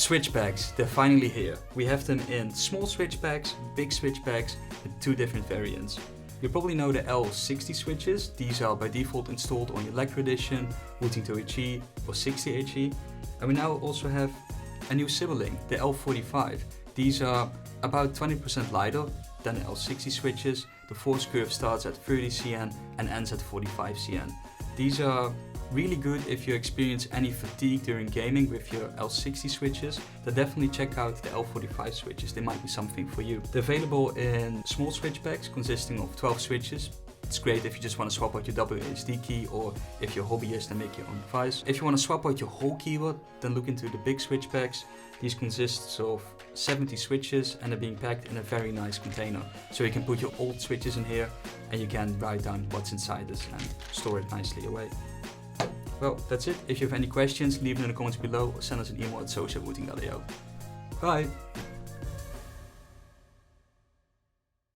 Switch packs, they're finally here. We have them in small switch packs, big switch packs, with 2 different variants. You probably know the L60 switches. These are by default installed on your Lekker edition, Wooting HE or 60 HE. And we now also have a new sibling, the L45. These are about 20% lighter than the L60 switches. The force curve starts at 30 cn and ends at 45 cn. These are really good if you experience any fatigue during gaming with your L60 switches. Then definitely check out the L45 switches, they might be something for you. They're available in small switch packs consisting of 12 switches. It's great if you just want to swap out your WASD key or if you're a hobbyist and make your own device. If you want to swap out your whole keyboard, then look into the big switch packs. These consist of 70 switches and are being packed in a very nice container. So you can put your old switches in here and you can write down what's inside this and store it nicely away. Well, that's it. If you have any questions, leave them in the comments below or send us an email at social@wooting.io. Bye!